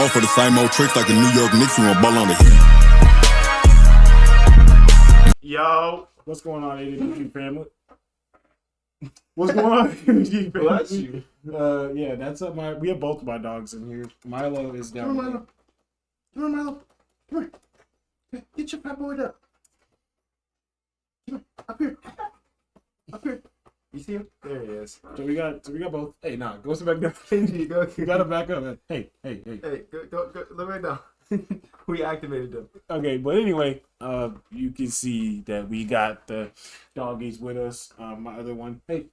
All for the same old tricks like the New York Knicks who want ball on the Heat. Yo, What's going on, AWG family? What's going on, AWG family? bless you. Yeah, that's we have both of my dogs in here. Milo is down Come on, there. Milo. Come on, Milo. Come here. Okay, get your fat boy up. Come on, up here. Up here. You see him? There he is. So we got both. Hey, nah, go sit back down. You gotta back up, man. Hey. Hey, go, look right now. We activated them. Okay, but anyway, you can see that we got the doggies with us. My other one. Hey.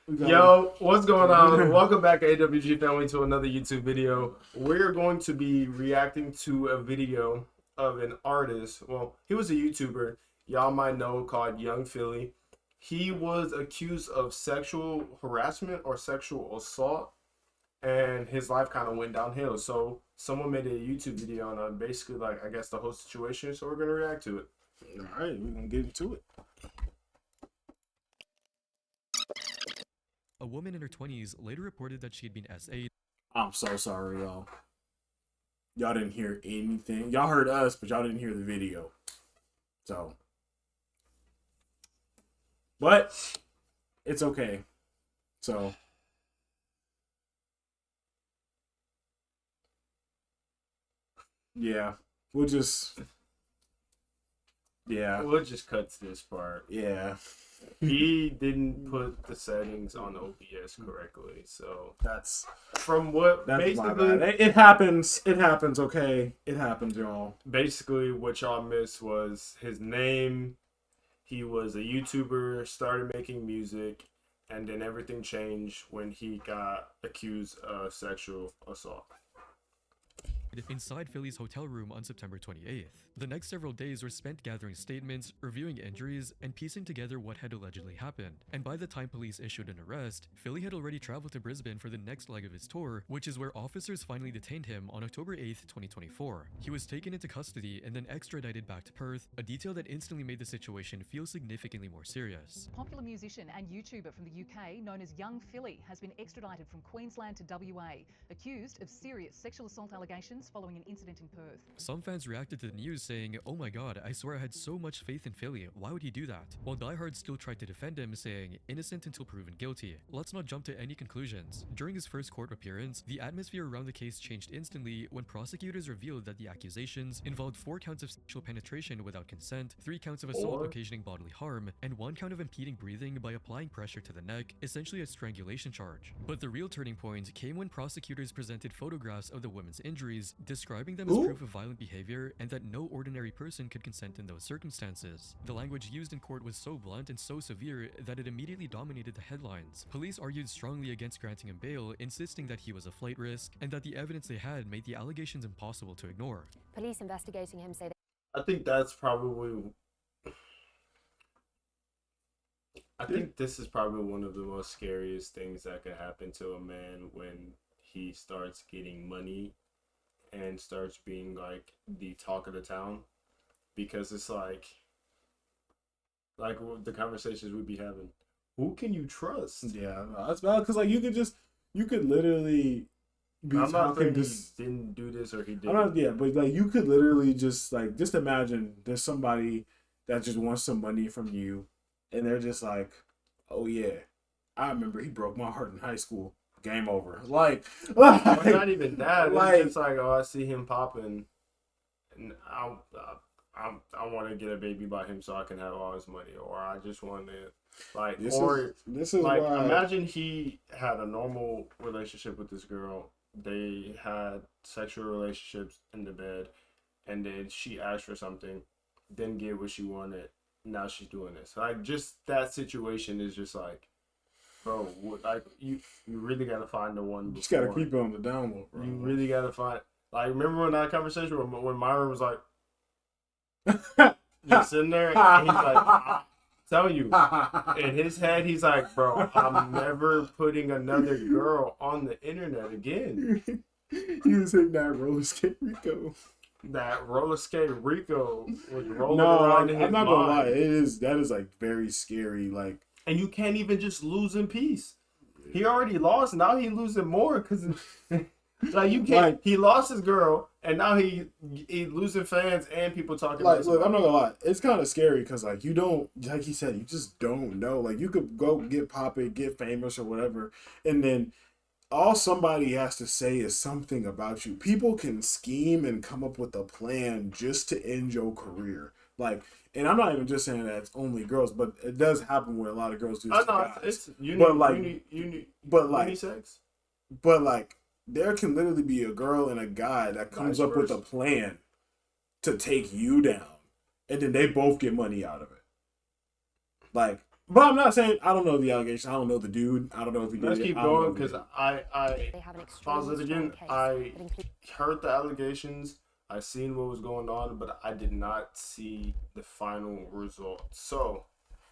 we got Yo, what's going on? Welcome back, AWG family, to another YouTube video. We're going to be reacting to a video of an artist. Well, he was a YouTuber. Y'all might know, called Young Philly. He was accused of sexual harassment or sexual assault, and his life kind of went downhill. So someone made a YouTube video on basically, like, I guess the whole situation. So we're gonna react to it. All right, we're gonna get into it. A woman in her 20s later reported that she had been SA'd. I'm so sorry, y'all. Y'all didn't hear anything. Y'all heard us, but y'all didn't hear the video. So, but it's okay. So, yeah, we'll just cut to this part. yeah. He didn't put the settings on OBS correctly, so That's from what my basically bad. It happens. It happens. Okay, it happens, y'all. basically what y'all missed was his name. He was a YouTuber, started making music, and then everything changed when he got accused of sexual assault. Inside Philly's hotel room on September 28th. The next several days were spent gathering statements, reviewing injuries, and piecing together what had allegedly happened. And by the time police issued an arrest, Philly had already traveled to Brisbane for the next leg of his tour, which is where officers finally detained him on October 8th, 2024. He was taken into custody and then extradited back to Perth, a detail that instantly made the situation feel significantly more serious. Popular musician and YouTuber from the UK known as Young Philly has been extradited from Queensland to WA, accused of serious sexual assault allegations following an incident in Perth. Some fans reacted to the news saying, "Oh my god, I swear I had so much faith in Philly, why would he do that?" While diehards still tried to defend him, saying, "Innocent until proven guilty." Let's not jump to any conclusions. During his first court appearance, the atmosphere around the case changed instantly when prosecutors revealed that the accusations involved 4 counts of sexual penetration without consent, 3 counts of assault occasioning bodily harm, and 1 count of impeding breathing by applying pressure to the neck, essentially a strangulation charge. But the real turning point came when prosecutors presented photographs of the women's injuries, describing them as proof of violent behavior and that no ordinary person could consent in those circumstances. The language used in court was so blunt and so severe that it immediately dominated the headlines. Police argued strongly against granting him bail, insisting that he was a flight risk and that the evidence they had made the allegations impossible to ignore. Police investigating him say I think that's probably. I think this is probably one of the most scariest things that could happen to a man when he starts getting money and starts being like the talk of the town, because it's like the conversations we'd be having. Who can you trust? Yeah, no, that's valid because like you could literally be I'm not saying talking he didn't do this or he did. I'm not, yeah, but like you could literally just imagine there's somebody that just wants some money from you, and they're just like, oh yeah, I remember he broke my heart in high school. Game over. Like It's not even that. like- It's just like, oh, I see him popping, and I want to get a baby by him so I can have all his money, or I just want to like, this is like, why imagine he had a normal relationship with this girl. They had sexual relationships in the bed, and then she asked for something, didn't get what she wanted. Now she's doing this. Like, just that situation is just like, bro, like you really gotta find the one. you just gotta keep it on the down low, bro. You really gotta find. Like, remember when that conversation when Myron was like, just sitting there, and he's like, I'm telling you, in his head, he's like, bro, I'm never putting another girl on the internet again. He was hitting that roller skate Rico. That roller skate Rico was rolling No, around like, in his I'm not gonna lie. mind. That is like very scary. Like, And you can't even just lose in peace. He already lost. Now he losing more because Like you can't. He lost his girl, and now he losing fans and people talking. Like, look, I'm not gonna lie. It's kind of scary because, like, you don't, like he said, you just don't know. Like, you could go get poppin', get famous or whatever, and then all somebody has to say is something about you. People can scheme and come up with a plan just to end your career. Like, and I'm not even just saying that it's only girls, but it does happen where a lot of girls do. I know it's unisex. But like, there can literally be a girl and a guy that comes up with a plan to take you down, and then they both get money out of it. Like, but I'm not saying I don't know the allegation. I don't know the dude. I don't know if he did. Let's keep going because I have an pause it extremely again. strong case I that includes heard the allegations. I seen what was going on, but I did not see the final result. So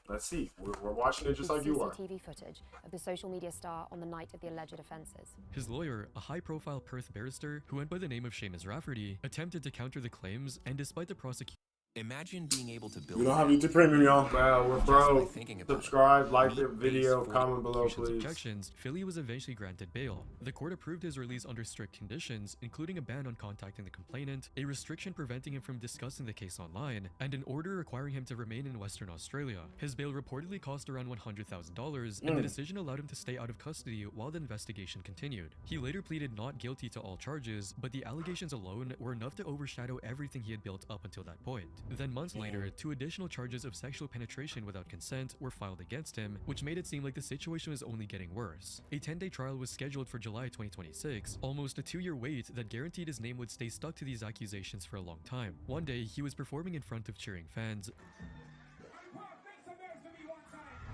let's see. We're watching it just like you are. CCTV footage of the social media star on the night of the alleged offences. His lawyer, a high-profile Perth barrister who went by the name of Seamus Rafferty, attempted to counter the claims, and despite the prosecution. Imagine being able to build. We don't have YouTube Premium, y'all. Well, we're bro. Subscribe, like the video, comment below, please. Objections, Philly was eventually granted bail. The court approved his release under strict conditions, including a ban on contacting the complainant, a restriction preventing him from discussing the case online, and an order requiring him to remain in Western Australia. His bail reportedly cost around $100,000, and the decision allowed him to stay out of custody while the investigation continued. He later pleaded not guilty to all charges, but the allegations alone were enough to overshadow everything he had built up until that point. Then months later, 2 additional charges of sexual penetration without consent were filed against him, which made it seem like the situation was only getting worse. A 10-day trial was scheduled for July 2026, almost a 2-year wait that guaranteed his name would stay stuck to these accusations for a long time. One day, he was performing in front of cheering fans,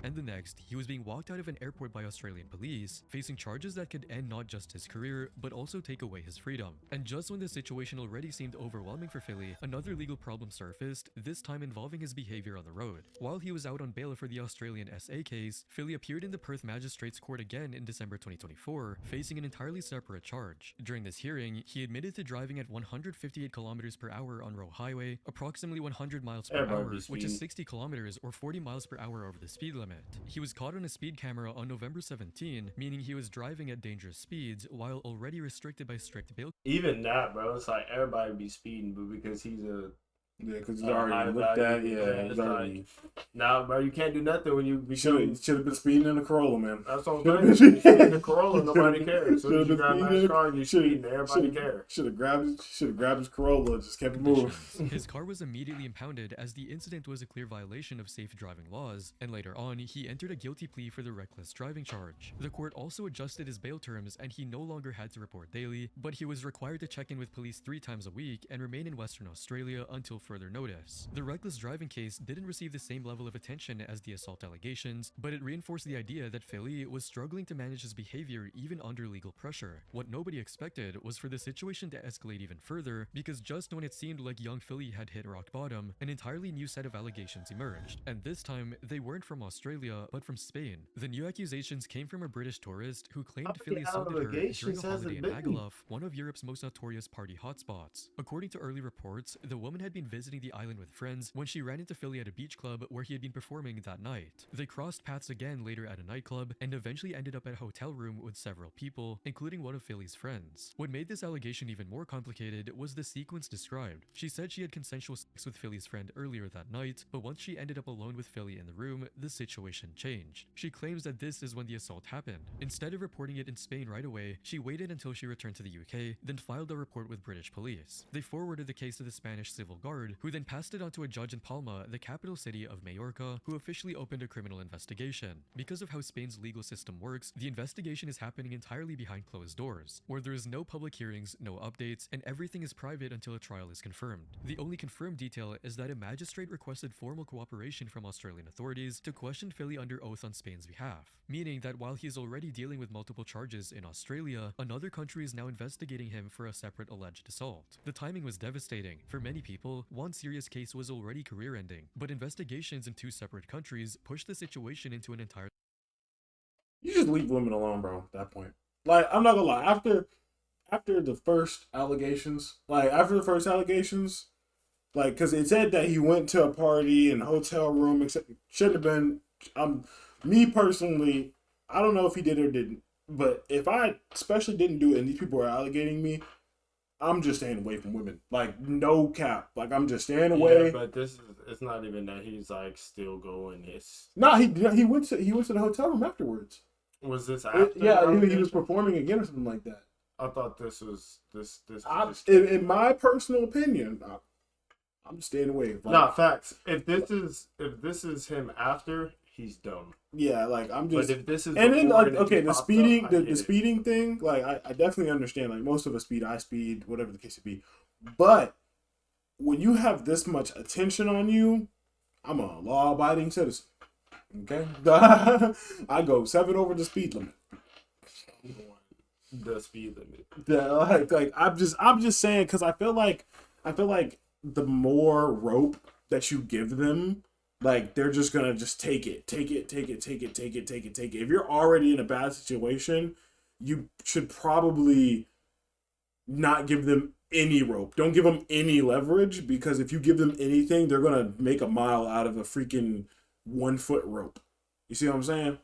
and the next, he was being walked out of an airport by Australian police, facing charges that could end not just his career, but also take away his freedom. And just when the situation already seemed overwhelming for Philly, another legal problem surfaced, this time involving his behavior on the road. While he was out on bail for the Australian SA case, Philly appeared in the Perth Magistrates Court again in December 2024, facing an entirely separate charge. During this hearing, he admitted to driving at 158 kilometers per hour on Roe Highway, approximately 100 miles per hour, which is 60 kilometers or 40 miles per hour over the speed limit. He was caught on a speed camera on November 17, meaning he was driving at dangerous speeds while already restricted by strict bail. Even that, bro, it's like everybody be speeding, but because he's a because he's already looked at. Yeah, he's already. Nah, bro, you can't do nothing when you. Should have been speeding in the Corolla, man. That's what I'm saying. You speeding in the Corolla, nobody cares. So you grab my car and you speeding, everybody cares. Should have grabbed his Corolla and just kept it moving. His car was immediately impounded as the incident was a clear violation of safe driving laws, and later on, he entered a guilty plea for the reckless driving charge. The court also adjusted his bail terms, and he no longer had to report daily, but he was required to check in with police 3 times a week and remain in Western Australia until further notice. The reckless driving case didn't receive the same level of attention as the assault allegations, but it reinforced the idea that Philly was struggling to manage his behavior even under legal pressure. What nobody expected was for the situation to escalate even further, because just when it seemed like young Philly had hit rock bottom, an entirely new set of allegations emerged, and this time they weren't from Australia but from Spain. The new accusations came from a British tourist who claimed Philly assaulted her during a holiday in Magaluf, one of Europe's most notorious party hotspots. According to early reports, the woman had been visiting the island with friends when she ran into Philly at a beach club where he had been performing that night. They crossed paths again later at a nightclub and eventually ended up at a hotel room with several people, including one of Philly's friends. What made this allegation even more complicated was the sequence described. She said she had consensual sex with Philly's friend earlier that night, but once she ended up alone with Philly in the room, the situation changed. She claims that this is when the assault happened. Instead of reporting it in Spain right away, she waited until she returned to the UK, then filed a report with British police. They forwarded the case to the Spanish Civil Guard, who then passed it on to a judge in Palma, the capital city of Majorca, who officially opened a criminal investigation. Because of how Spain's legal system works, the investigation is happening entirely behind closed doors, where there is no public hearings, no updates, and everything is private until a trial is confirmed. The only confirmed detail is that a magistrate requested formal cooperation from Australian authorities to question Philly under oath on Spain's behalf, meaning that while he is already dealing with multiple charges in Australia, another country is now investigating him for a separate alleged assault. The timing was devastating. For many people, one serious case was already career-ending, but investigations in 2 separate countries pushed the situation into an entire... You just leave women alone, bro, at that point. Like, I'm not gonna lie, after the first allegations, like, because it said that he went to a party in a hotel room, except should have been, me personally, I don't know if he did or didn't, But if I especially didn't do it and these people are alligating me, I'm just staying away from women. Like, no cap. Like, I'm just staying away. Yeah, but it's not even that he's like still going. It's No, he went to the hotel room afterwards. was this after? Yeah, he was performing again or something like that. I thought this was this. In my personal opinion, I'm staying away. Like, Nah, facts. If this is him after, he's dumb. yeah, like I'm just. But if this is And then before like and it okay, just the pops speeding, up, I the get it. speeding thing, like I definitely understand. Like most of us speed, I speed, whatever the case may be. But when you have this much attention on you, I'm a law-abiding citizen. Okay, I go 7 over the speed limit. The speed limit. Yeah, like I'm just saying because I feel like the more rope that you give them, like they're just gonna just take it. If you're already in a bad situation, you should probably not give them any rope. Don't give them any leverage because if you give them anything, they're gonna make a mile out of a freaking 1 foot rope. You see what I'm saying?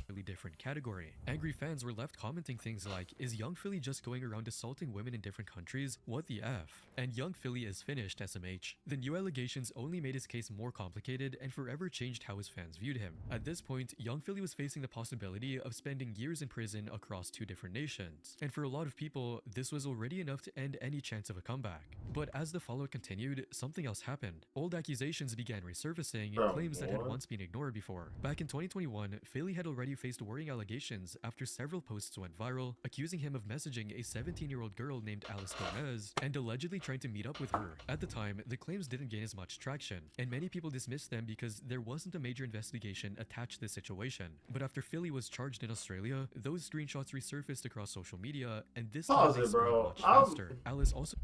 Really different category. Angry fans were left commenting things like, is Young Philly just going around assaulting women in different countries? What the F? And Young Philly is finished, SMH. The new allegations only made his case more complicated and forever changed how his fans viewed him. At this point, Young Philly was facing the possibility of spending years in prison across 2 different nations. And for a lot of people, this was already enough to end any chance of a comeback. But as the fallout continued, something else happened. Old accusations began resurfacing, claims that had once been ignored before. Back in 2021, Philly had already faced worrying allegations after several posts went viral, accusing him of messaging a 17-year-old girl named Alice Gomez and allegedly trying to meet up with her. At the time, the claims didn't gain as much traction, and many people dismissed them because there wasn't a major investigation attached to the situation. But after Philly was charged in Australia, those screenshots resurfaced across social media, and this time Pause they it, spread bro. much faster. Alice also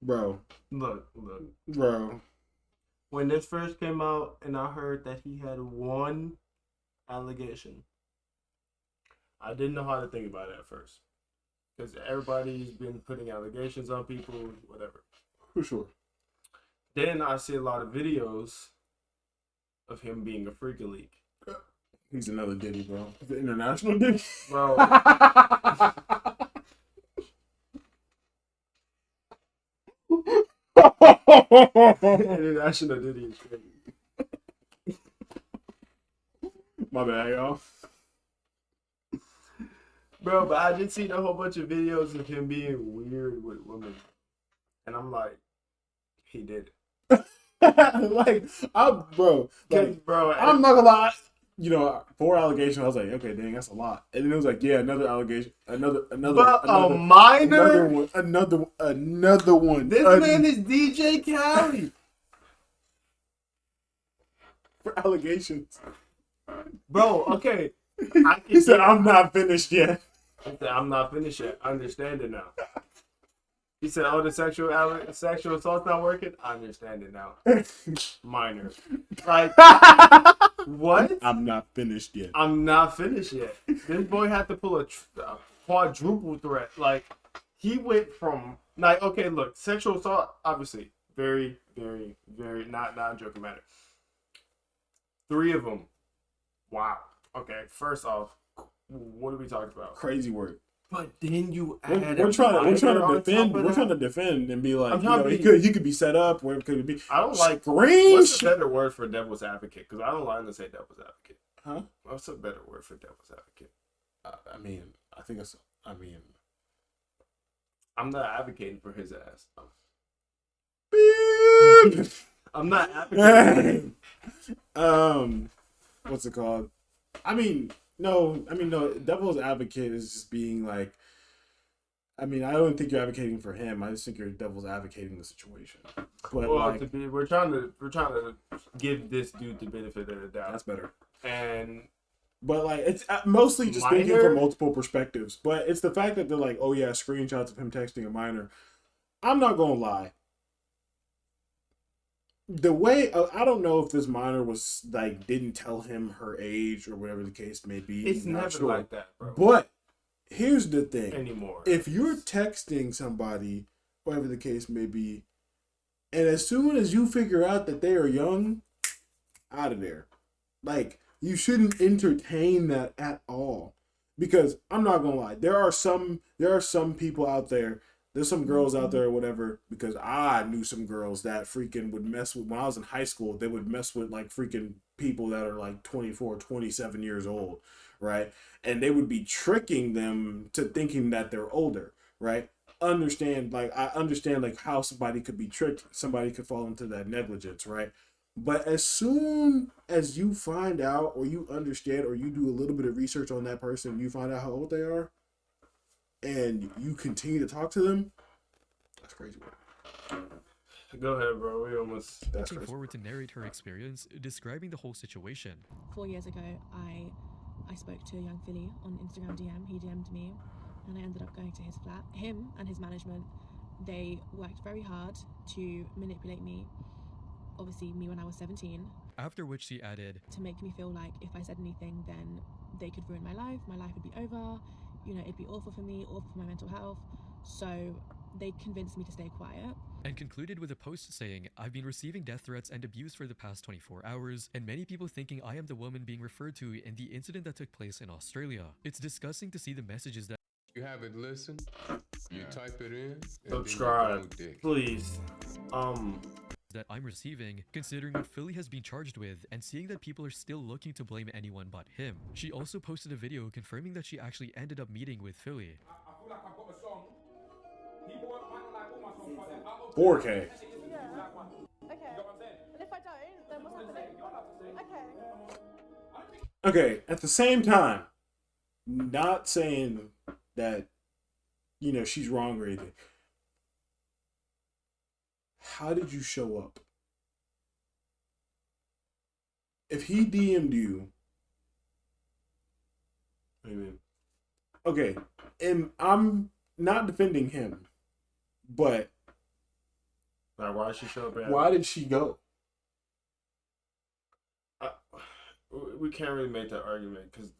Bro. Look. Bro. When this first came out and I heard that he had 1 allegation, I didn't know how to think about it at first. Because everybody's been putting allegations on people, whatever. For sure. Then I see a lot of videos of him being a freak leak. He's another Diddy, bro. The international Diddy. Bro. International Diddy is crazy. My bad, y'all. Bro, but I did see a whole bunch of videos of him being weird with women. And I'm like, he did it. Like, bro, I'm not gonna lie. You know, 4 allegations. I was like, okay, dang, that's a lot. And then it was like, yeah, another allegation, another, But a minor? another one. This man is DJ Khaled. For allegations. Bro, okay. He said, I'm not finished yet. He said, I'm not finished yet. I understand it now. He said, oh, the sexual assault's not working? I understand it now. Minor. Like, what? I'm not finished yet. I'm not finished yet. This boy had to pull a quadruple threat. Like, he went from, like, okay, look, sexual assault, obviously, very, very, very, not a joking matter. 3 of them. Wow. Okay, first off, what are we talking about? Crazy work. But then you add we're trying to defend and be like, he could be set up. Where could it be? I don't like. Screen. What's a better word for devil's advocate? Because I don't like to say devil's advocate. Huh? What's a better word for devil's advocate? I mean, I think it's. I mean, I'm not advocating for his ass. beep. I'm not advocating. What's it called? No. Devil's advocate is just being like. I mean, I don't think you're advocating for him. I just think you're devil's advocating the situation. But Well, like, we're trying to give this dude the benefit of the doubt. that's better. But like, it's mostly just thinking minor? from multiple perspectives. But it's the fact that they're like, oh yeah, screenshots of him texting a minor. I'm not gonna lie. The way I don't know if this minor was like didn't tell him her age or whatever the case may be. it's never like that, bro. But here's the thing: Anymore. if you're texting somebody, whatever the case may be, and as soon as you figure out that they are young, out of there. Like, you shouldn't entertain that at all. Because I'm not gonna lie, there are some people out there, there's some girls out there or whatever, because I knew some girls that freaking would mess with, when I was in high school, they would mess with like freaking people that are like 24, 27 years old, right? And they would be tricking them to thinking that they're older, right? I understand like how somebody could be tricked, somebody could fall into that negligence, right? But as soon as you find out or you understand or you do a little bit of research on that person, you find out how old they are, and you continue to talk to them, that's crazy. Go ahead, bro. We almost. That's Came crazy. forward to narrate her experience, describing the whole situation. 4 years ago, I spoke to a young Philly on Instagram DM. He DM'd me, and I ended up going to his flat. Him and his management, they worked very hard to manipulate me. Obviously, me when I was 17. After which she added, To make me feel like if I said anything, then they could ruin my life would be over, you know, it'd be awful for me, awful for my mental health. So they convinced me to stay quiet. and concluded with a post saying, I've been receiving death threats and abuse for the past 24 hours, and many people thinking I am the woman being referred to in the incident that took place in Australia. It's disgusting to see the messages that You haven't listened, you type it in, and Subscribe, then you go dick. please. I'm receiving, considering what Philly has been charged with, and seeing that people are still looking to blame anyone but him. She also posted a video confirming that she actually ended up meeting with Philly. 4K. Yeah. Okay. And if I don't, then what's happening? Okay. Okay, at the same time, not saying that, you know, she's wrong or anything. How did you show up? If he DM'd you, What do you mean? okay, and I'm not defending him, but Like, why she show up? why did she go? We can't really make that argument because.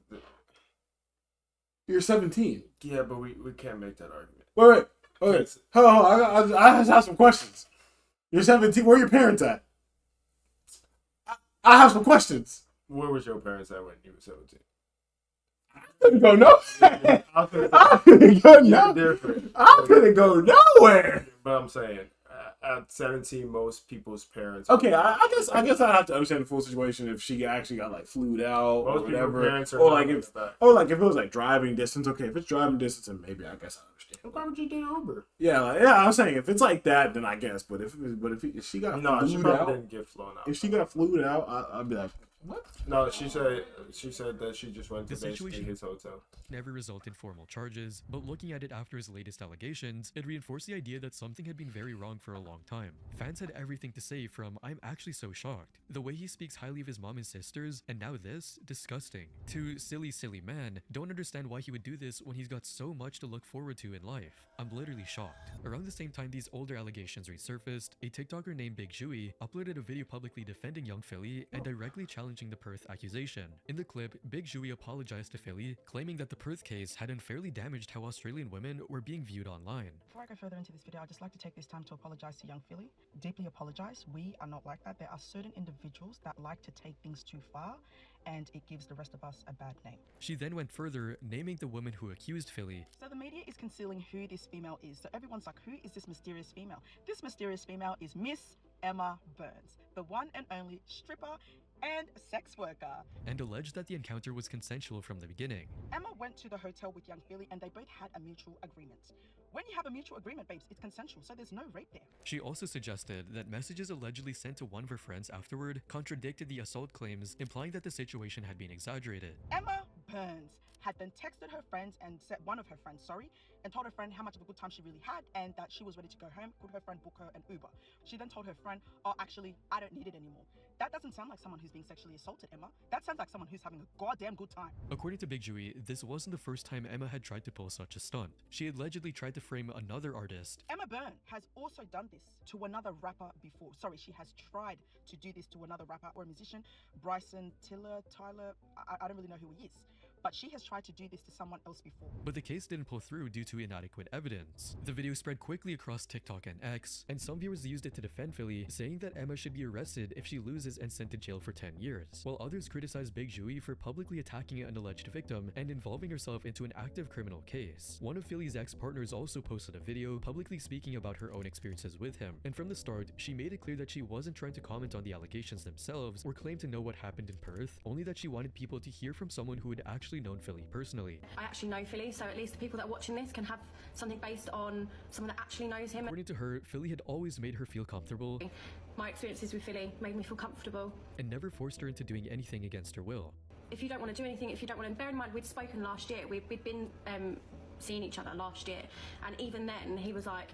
You're 17. Yeah, but we can't make that argument. Wait. Okay. Hold on. I have some questions. You're 17. Where are your parents at? I have some questions. Where was your parents at when you were 17? I couldn't go nowhere. I couldn't go You're different. I couldn't go nowhere. But I'm saying, at 17, most people's parents. Okay, I guess I'd have to understand the full situation if she actually got like flued out Most or whatever, people's parents are or not like like that. if it was like driving distance. Okay, if it's driving distance, then maybe I guess I understand. Why would you do Uber? Yeah, I'm saying if it's like that, then I guess. But if she got No, she flued probably out, didn't get flown out. if she got flued out, I'd be like, what? No, she said that she just went to The basically situation- his hotel. never result in formal charges, but looking at it after his latest allegations, it reinforced the idea that something had been very wrong for a long time. Fans had everything to say from, I'm actually so shocked, the way he speaks highly of his mom and sisters, and now this, disgusting, to silly man, don't understand why he would do this when he's got so much to look forward to in life. I'm literally shocked. Around the same time these older allegations resurfaced, a TikToker named Big Jui uploaded a video publicly defending young Philly and directly challenging the Perth accusation. In the clip, Big Jui apologized to Philly, claiming that the Perth case had unfairly damaged how Australian women were being viewed online. Before I go further into this video, I'd just like to take this time to apologize to young Philly. Deeply apologize. We are not like that. There are certain individuals that like to take things too far, and it gives the rest of us a bad name. She then went further, naming the woman who accused Philly. So the media is concealing who this female is. So everyone's like, who is this mysterious female? This mysterious female is Miss Emma Burns, the one and only stripper and sex worker. And alleged that the encounter was consensual from the beginning. Emma went to the hotel with young Philly and they both had a mutual agreement. When you have a mutual agreement, babes, it's consensual, so there's no rape there. She also suggested that messages allegedly sent to one of her friends afterward contradicted the assault claims, implying that the situation had been exaggerated. Emma Burns had then texted her friends and said, one of her friends, and told her friend how much of a good time she really had and that she was ready to go home. Could her friend book her an Uber? She then told her friend, oh, actually, I don't need it anymore. That doesn't sound like someone who's being sexually assaulted, Emma. That sounds like someone who's having a goddamn good time. According to Big Jui, this wasn't the first time Emma had tried to pull such a stunt. She allegedly tried to frame another artist. Emma Burns has also done this to another rapper before. She has tried to do this to another rapper or musician, Bryson Tyler. I don't really know who he is. but she has tried to do this to someone else before. But the case didn't pull through due to inadequate evidence. The video spread quickly across TikTok and X, and some viewers used it to defend Philly, saying that Emma should be arrested if she loses and sent to jail for 10 years, while others criticized Big Jui for publicly attacking an alleged victim and involving herself into an active criminal case. One of Philly's ex-partners also posted a video publicly speaking about her own experiences with him, and from the start, she made it clear that she wasn't trying to comment on the allegations themselves or claim to know what happened in Perth, only that she wanted people to hear from someone who had actually known Philly personally. I actually know Philly, so at least the people that are watching this can have something based on someone that actually knows him. According to her, Philly had always made her feel comfortable. My experiences with Philly made me feel comfortable. And never forced her into doing anything against her will. If you don't want to do anything, if you don't want to, bear in mind we'd spoken last year, we'd been seeing each other last year, and even then he was like,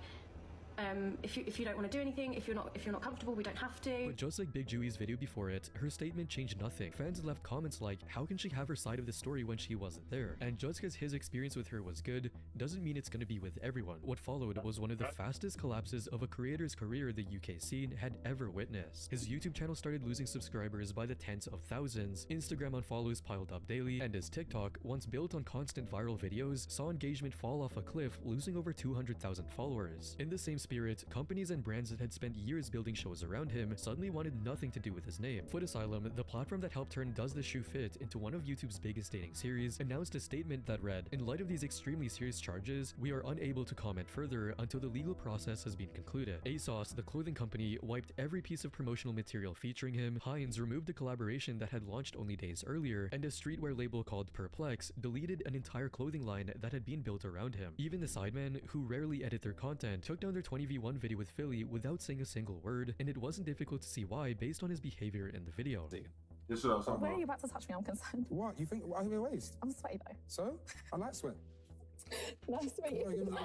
if you don't want to do anything, if you're not comfortable, we don't have to. But just like Big Jui's video before it, her statement changed nothing. Fans left comments like, how can she have her side of the story when she wasn't there? And just because his experience with her was good, doesn't mean it's gonna be with everyone. What followed was one of the fastest collapses of a creator's career the UK scene had ever witnessed. His YouTube channel started losing subscribers by the tens of thousands, Instagram unfollows piled up daily, and his TikTok, once built on constant viral videos, saw engagement fall off a cliff, losing over 200,000 followers. In the same spirit, companies and brands that had spent years building shows around him suddenly wanted nothing to do with his name. Foot Asylum, the platform that helped turn Does This Shoe Fit into one of YouTube's biggest dating series, announced a statement that read, "In light of these extremely serious charges, we are unable to comment further until the legal process has been concluded." ASOS, the clothing company, wiped every piece of promotional material featuring him, Heinz removed a collaboration that had launched only days earlier, and a streetwear label called Perplex deleted an entire clothing line that had been built around him. Even the Sidemen, who rarely edit their content, took down their 20v1 video with Philly without saying a single word, and it wasn't difficult to see why based on his behavior in the video. This is what I was talking Where are about. you about to touch me? I'm concerned. What? You think I'm a waste? I'm sweaty though. So? I like sweat. Nice to meet you.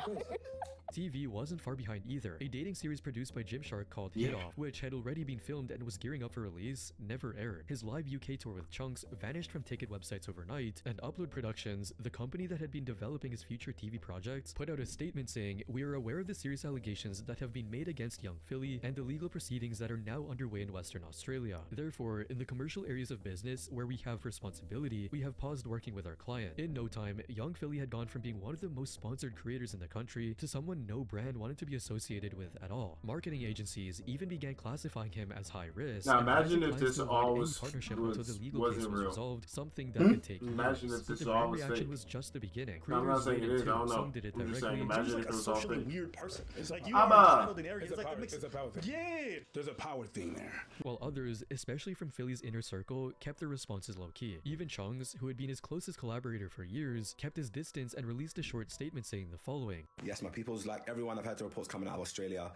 TV wasn't far behind either. A dating series produced by Gymshark called Hit Off, which had already been filmed and was gearing up for release, never aired. His live UK tour with Chunks vanished from ticket websites overnight, and Upload Productions, the company that had been developing his future TV projects, put out a statement saying, "We are aware of the serious allegations that have been made against young Philly and the legal proceedings that are now underway in Western Australia. Therefore, in the commercial areas of business where we have responsibility, we have paused working with our client." In no time, young Philly had gone from being one of the most sponsored creators in the country to someone no brand wanted to be associated with at all. Marketing agencies even began classifying him as high risk. Now imagine if this all partnership until the legal case was real. resolved, something that could take Imagine years. if this But the all brand was reaction fake. was just the beginning. I'm not Creators saying it waited is, I too. don't know. Some did it I'm just saying, directly. imagine He's if like it a was all socially fake. weird person. It's like you I'm are a- channeled in areas. It's like it makes There's a power thing. yeah. There's a power thing there. While others, especially from Philly's inner circle, kept their responses low-key. Even Chungs, who had been his closest collaborator for years, kept his distance and released a short statement saying the following. Yes, my people's like everyone, I've heard the reports coming out of Australia.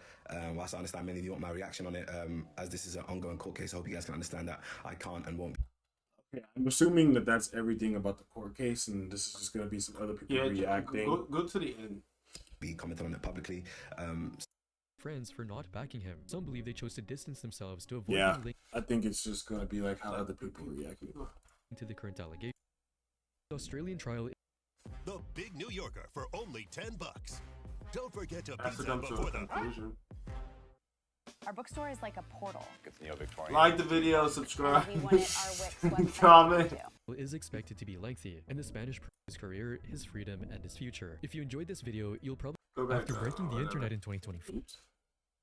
Whilst I understand many of you want my reaction on it, as this is an ongoing court case, I hope you guys can understand that I can't and won't. Yeah, I'm assuming that that's everything about the court case, and this is just going to be some other people reacting. Go to the end. Be commenting on it publicly. Friends for not backing him. Some believe they chose to distance themselves to avoid Yeah, being linked I think it's just going to be like how other people react. to the current allegation. The Australian trial. The Big New Yorker for only $10. Don't forget to Has to beat come them to before a the conclusion. Our bookstore is like a portal. It's neo-Victorian. Like the video, subscribe, We wanted our Wix website comment. Is expected to be lengthy, and the Spanish his career, his freedom, and his future. If you enjoyed this video, you'll probably after breaking the internet in 2024.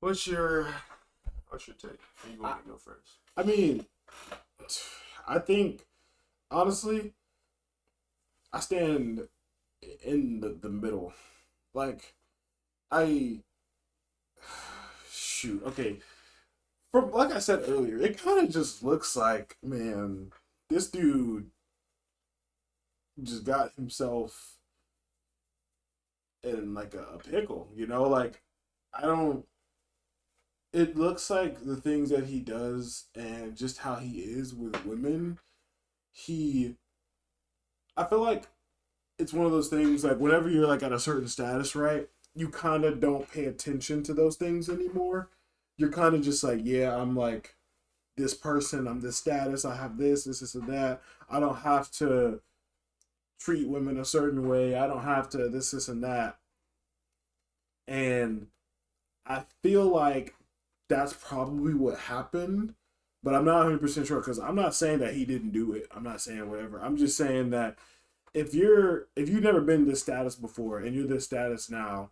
What's your take? You going to go first? I mean, I think honestly, I stand in the middle. Like, shoot, okay. From like I said earlier, it kind of just looks like, man, this dude just got himself in like a pickle, you know? Like, it looks like the things that he does and just how he is with women, I feel like it's one of those things, like, whenever you're like at a certain status, right, you kind of don't pay attention to those things anymore. You're kind of just like, yeah, I'm like this person, I'm this status, I have this, and that. I don't have to treat women a certain way. I don't have to this, and that. And I feel like that's probably what happened, but I'm not 100% sure, because I'm not saying that he didn't do it. I'm not saying whatever. I'm just saying that if you've never been this status before and you're this status now,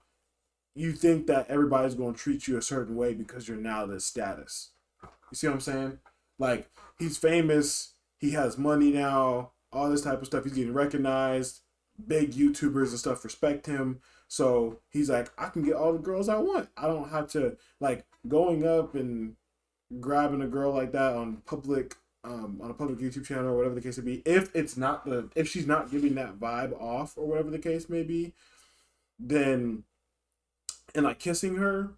you think that everybody's going to treat you a certain way because you're now this status. You see what I'm saying? Like, he's famous, he has money now, all this type of stuff. He's getting recognized. Big YouTubers and stuff respect him. So he's like, I can get all the girls I want. I don't have to, like, going up and grabbing a girl like that on a public YouTube channel or whatever the case may be. If she's not giving that vibe off or whatever the case may be, then, and like kissing her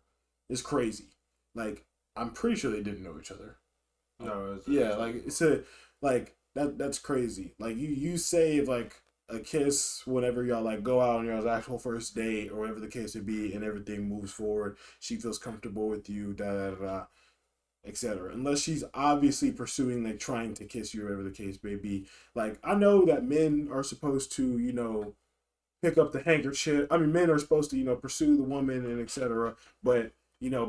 is crazy. Like, I'm pretty sure they didn't know each other. No, that's crazy. Like, you save like a kiss whenever y'all like go out on your actual first date or whatever the case may be, and everything moves forward. She feels comfortable with you, etc. Unless she's obviously pursuing, like, trying to kiss you, or whatever the case may be. Like, I know that men are supposed to, pick up the handkerchief. I mean, men are supposed to, pursue the woman and etc. But,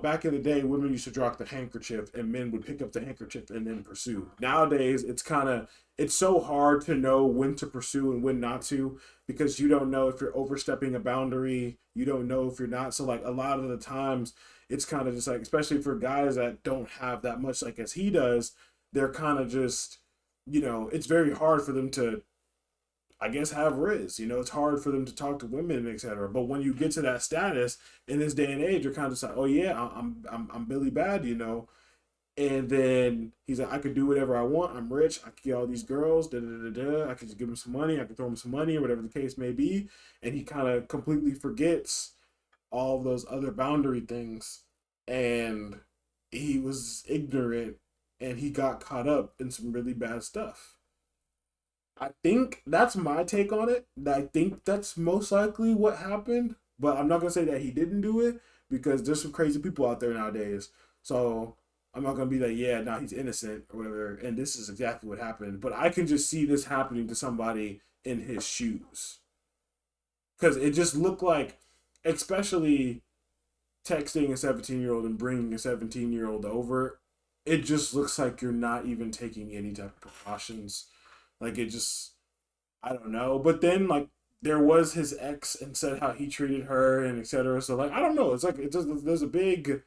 back in the day, women used to drop the handkerchief and men would pick up the handkerchief and then pursue. Nowadays, it's so hard to know when to pursue and when not to, because you don't know if you're overstepping a boundary. You don't know if you're not. So, like, a lot of the times, it's kind of just like, especially for guys that don't have that much, like, as he does, they're kind of just, it's very hard for them to, I guess, have riz. It's hard for them to talk to women, etc. But when you get to that status in this day and age, you're kind of just like, oh yeah, I'm Billy Bad, And then he's like, I could do whatever I want. I'm rich. I could get all these girls. I could just give him some money. I could throw him some money, or whatever the case may be. And he kind of completely forgets all of those other boundary things. And he was ignorant, and he got caught up in some really bad stuff. I think that's my take on it. I think that's most likely what happened, but I'm not gonna say that he didn't do it, because there's some crazy people out there nowadays. So I'm not gonna be like, yeah, no, he's innocent or whatever. And this is exactly what happened. But I can just see this happening to somebody in his shoes, because it just looked like, especially texting a 17-year-old and bringing a 17-year-old over, it just looks like you're not even taking any type of precautions. Like, it just, I don't know. But then, like, there was his ex and said how he treated her and etc. So, like, I don't know. It's like, there's a big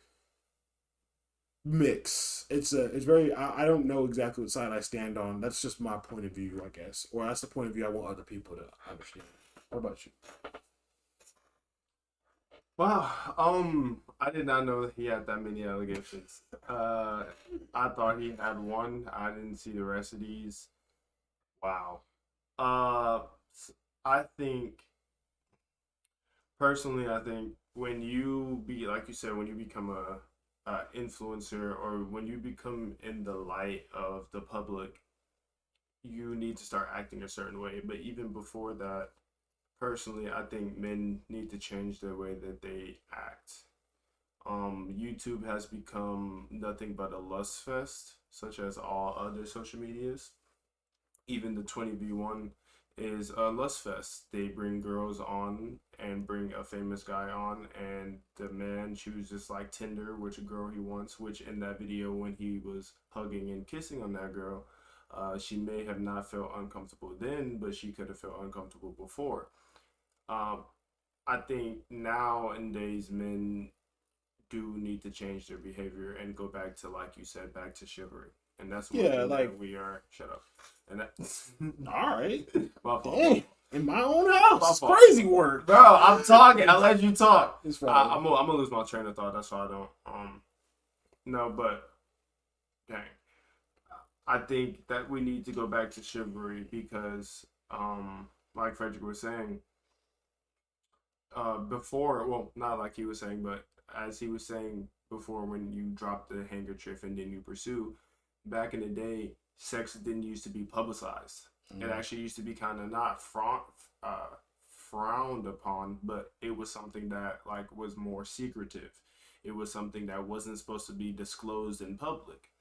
mix. It's very, I don't know exactly what side I stand on. That's just my point of view, I guess. Or that's the point of view I want other people to understand. What about you? Wow, I did not know that he had that many allegations. I thought he had one. I didn't see the rest of these. Wow. I think, personally, when you like you said, when you become a influencer, or when you become in the light of the public, you need to start acting a certain way. But even before that, personally, I think men need to change the way that they act. YouTube has become nothing but a lust fest, such as all other social medias. Even the 20v1 is a lust fest. They bring girls on and bring a famous guy on, and the man chooses, like Tinder, which girl he wants, which in that video when he was hugging and kissing on that girl, she may have not felt uncomfortable then, but she could have felt uncomfortable before. I think nowadays men do need to change their behavior and go back to, like you said, back to chivalry. And that's one thing that we are. Shut up. And that's all right. My fault. Dang, in my own house. My It's fault. crazy work. Bro, I'm talking. I let you talk. It's fine. I'm gonna lose my train of thought. That's why I don't. No, but dang, I think that we need to go back to chivalry because, like Frederick was saying, before, well, not like he was saying, but as he was saying before, when you drop the handkerchief and then you pursue, back in the day, sex didn't used to be publicized. It actually used to be kind of not frowned upon, but it was something that, like, was more secretive. It was something that wasn't supposed to be disclosed in public.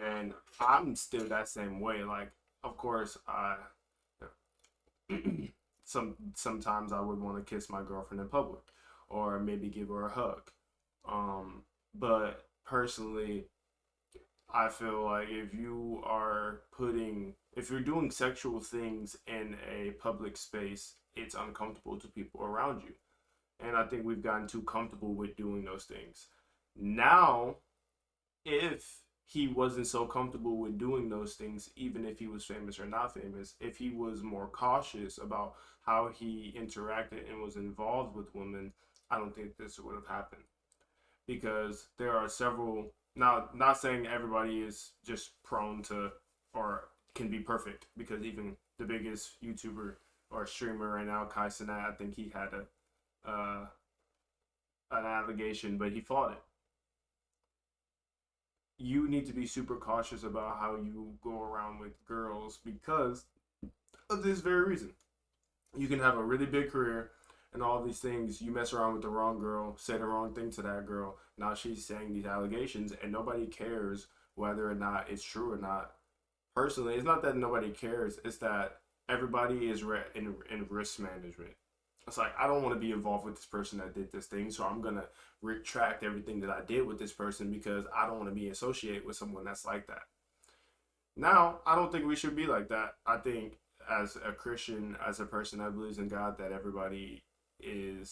And I'm still that same way. Like, of course, sometimes I would want to kiss my girlfriend in public, or maybe give her a hug. But personally, I feel like if you're doing sexual things in a public space, it's uncomfortable to people around you. And I think we've gotten too comfortable with doing those things. Now, if he wasn't so comfortable with doing those things, even if he was famous or not famous, if he was more cautious about how he interacted and was involved with women, I don't think this would have happened. Because there are several, now, not saying everybody is just prone to or can be perfect, because even the biggest YouTuber or streamer right now, Kai Cenat, I think he had an allegation, but he fought it. You need to be super cautious about how you go around with girls because of this very reason. You can have a really big career and all these things. You mess around with the wrong girl, say the wrong thing to that girl. Now she's saying these allegations and nobody cares whether or not it's true or not. Personally, it's not that nobody cares. It's that everybody is in risk management. It's like, I don't want to be involved with this person that did this thing, so I'm going to retract everything that I did with this person because I don't want to be associated with someone that's like that. Now, I don't think we should be like that. I think as a Christian, as a person that believes in God, that everybody should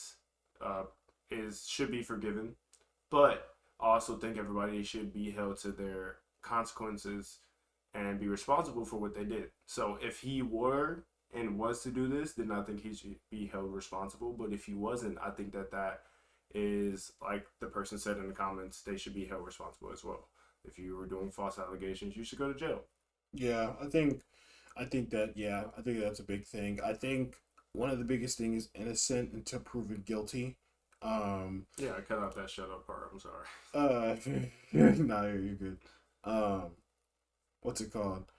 be forgiven. But I also think everybody should be held to their consequences and be responsible for what they did. So if he was to do this, then I think he should be held responsible. But if he wasn't, I think that is, like the person said in the comments, they should be held responsible as well. If you were doing false allegations, you should go to jail. Yeah, I think that's a big thing. I think one of the biggest things is innocent until proven guilty. Yeah, I cut out that shut up part. I'm sorry. Nah, you're good. What's it called?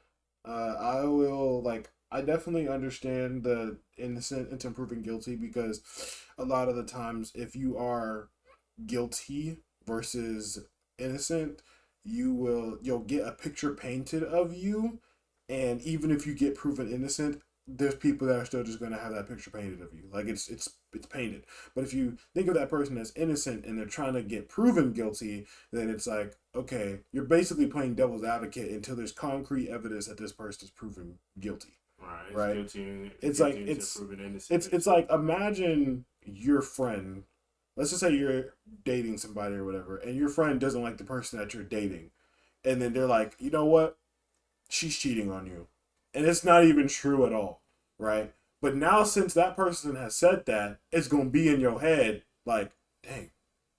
I definitely understand the innocent until proven guilty, because a lot of the times if you are guilty versus innocent, you'll get a picture painted of you, and even if you get proven innocent, there's people that are still just going to have that picture painted of you. Like it's painted. But if you think of that person as innocent and they're trying to get proven guilty, then it's like, okay, you're basically playing devil's advocate until there's concrete evidence that this person is proven guilty. Right. It's like, imagine your friend. Let's just say you're dating somebody or whatever, and your friend doesn't like the person that you're dating, and then they're like, you know what? She's cheating on you. And it's not even true at all, right? But now, since that person has said that, it's going to be in your head like, dang,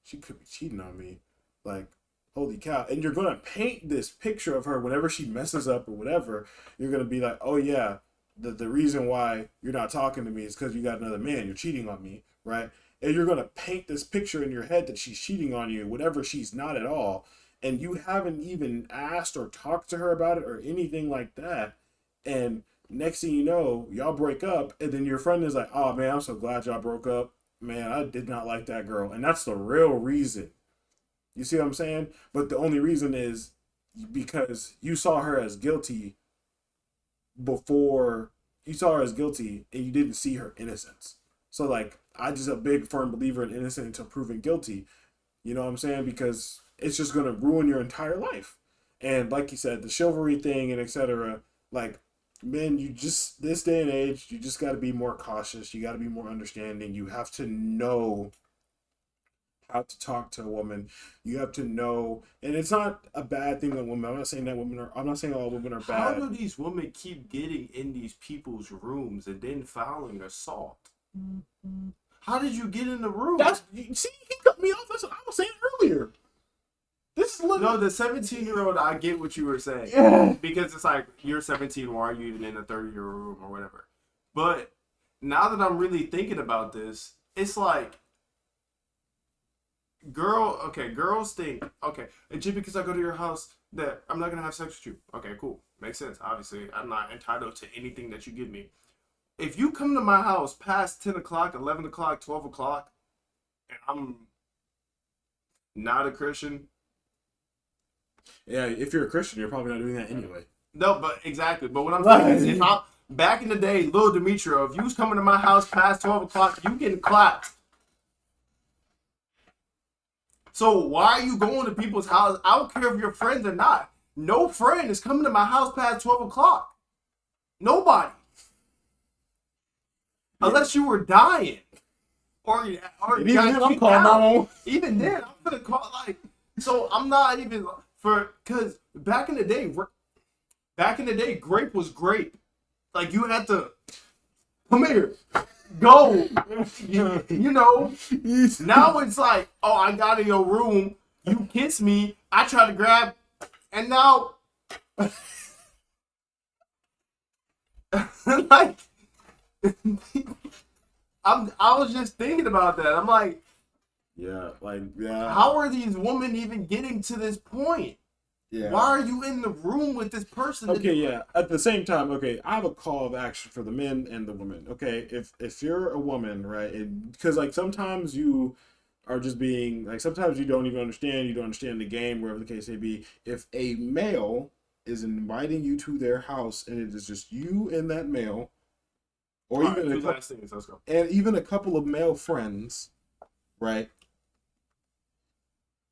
she could be cheating on me. Like, holy cow. And you're going to paint this picture of her whenever she messes up or whatever. You're going to be like, oh, yeah, the reason why you're not talking to me is because you got another man. You're cheating on me, right? And you're going to paint this picture in your head that she's cheating on you, whatever she's not at all. And you haven't even asked or talked to her about it or anything like that. And next thing you know, y'all break up, and then your friend is like, oh man, I'm so glad y'all broke up. Man, I did not like that girl. And that's the real reason. You see what I'm saying? But the only reason is because you saw her as guilty before you saw her as guilty and you didn't see her innocence. So like, I just a big firm believer in innocent until proven guilty. You know what I'm saying? Because it's just going to ruin your entire life. And like you said, the chivalry thing and etc. Like, men, this day and age, you just got to be more cautious. You got to be more understanding. You have to know how to talk to a woman. You have to know, and it's not a bad thing that women. I'm not saying all women are bad. How do these women keep getting in these people's rooms and then filing assault? How did you get in the room? He cut me off. That's what I was saying earlier. This is no, the 17-year-old, I get what you were saying. Yeah. Because it's like, you're 17, why are you even in a 30-year room or whatever? But now that I'm really thinking about this, it's like, girls think, okay, and just because I go to your house, that I'm not going to have sex with you. Okay, cool. Makes sense. Obviously, I'm not entitled to anything that you give me. If you come to my house past 10 o'clock, 11 o'clock, 12 o'clock, and I'm not a Christian... Yeah, if you're a Christian, you're probably not doing that anyway. No, but exactly. But what I'm saying is, if I back in the day, Lil Demetrio, if you was coming to my house past 12 o'clock, you getting clapped. So why are you going to people's house? I don't care if you're friends or not. no friend is coming to my house past 12 o'clock. Nobody. Unless you were dying. Or even you got then, I'm kicked calling out. 911. Even then, I'm gonna call so I'm not even because back in the day, grape was grape. Like you had to come here, go. You know. Now it's like, oh, I got in your room. You kiss me. I try to grab, and now, like, I was just thinking about that. I'm like, yeah. How are these women even getting to this point? Yeah. Why are you in the room with this person? Okay, yeah. At the same time, okay, I have a call of action for the men and the women. Okay, if you're a woman, right, because like sometimes you are just being like sometimes you don't even understand. You don't understand the game, wherever the case may be. If a male is inviting you to their house and it is just you and that male, or All even right, a two last things, let's go. and even a couple of male friends, right?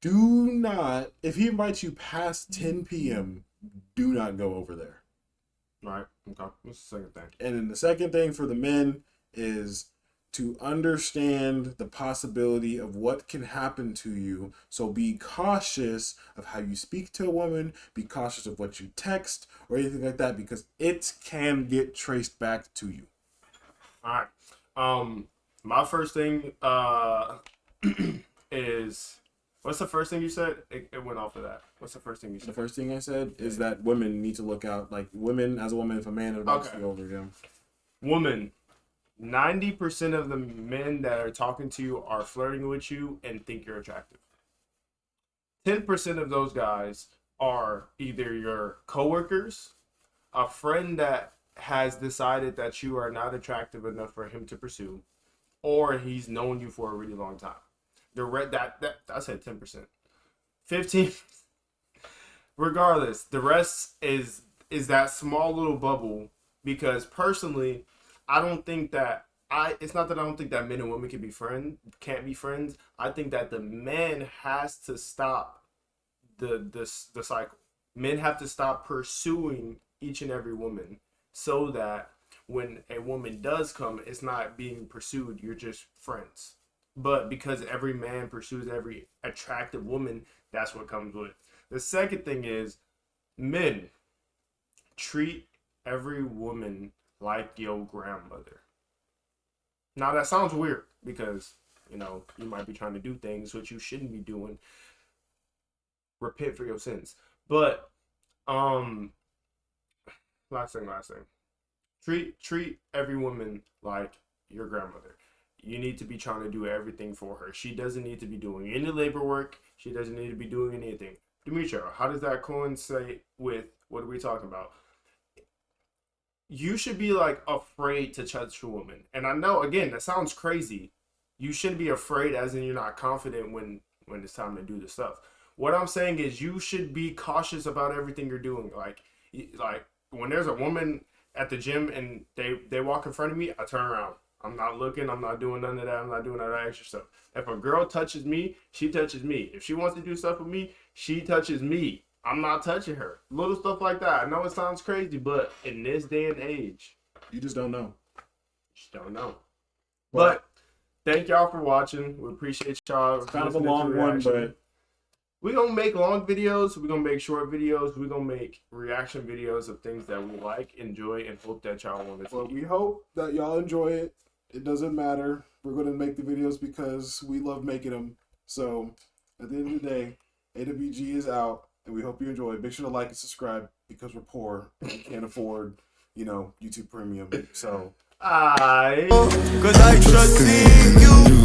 Do not, if he invites you past 10 p.m., do not go over there. Right. Okay. What's the second thing? And then the second thing for the men is to understand the possibility of what can happen to you. So be cautious of how you speak to a woman. Be cautious of what you text or anything like that because it can get traced back to you. All right. My first thing is... What's the first thing you said? It went off of that. What's the first thing you said? The first thing I said is that women need to look out. Like, women, as a woman, if a man is about to go over them. Woman, 90% of the men that are talking to you are flirting with you and think you're attractive. 10% of those guys are either your coworkers, a friend that has decided that you are not attractive enough for him to pursue, or he's known you for a really long time. That I said 10%. 15. Regardless, the rest is that small little bubble because personally, I don't think that it's not that I don't think that men and women can't be friends. I think that the man has to stop the cycle. Men have to stop pursuing each and every woman so that when a woman does come, it's not being pursued, you're just friends. But because every man pursues every attractive woman, that's what comes with it. The second thing is, men, treat every woman like your grandmother. Now that sounds weird because, you might be trying to do things which you shouldn't be doing. Repent for your sins. But, last thing. Treat every woman like your grandmother. You need to be trying to do everything for her. She doesn't need to be doing any labor work. She doesn't need to be doing anything. Demetria, how does that coincide with what are we talking about? You should be like afraid to touch a woman. And I know, again, that sounds crazy. You shouldn't be afraid as in you're not confident when it's time to do the stuff. What I'm saying is you should be cautious about everything you're doing. Like when there's a woman at the gym and they walk in front of me, I turn around. I'm not looking. I'm not doing none of that. I'm not doing none of that extra stuff. If a girl touches me, she touches me. If she wants to do stuff with me, she touches me. I'm not touching her. Little stuff like that. I know it sounds crazy, but in this day and age, you just don't know. Just don't know. But thank y'all for watching. We appreciate y'all. It's kind of a long one, but we're going to make long videos. We're going to make short videos. We're going to make reaction videos of things that we like, enjoy, and hope that y'all want to see. Well, we hope that y'all enjoy it. It doesn't matter. We're going to make the videos because we love making them. So, at the end of the day, AWG is out, and we hope you enjoy it. Make sure to like and subscribe because we're poor and we can't afford, YouTube Premium. So, Cause I trust in you.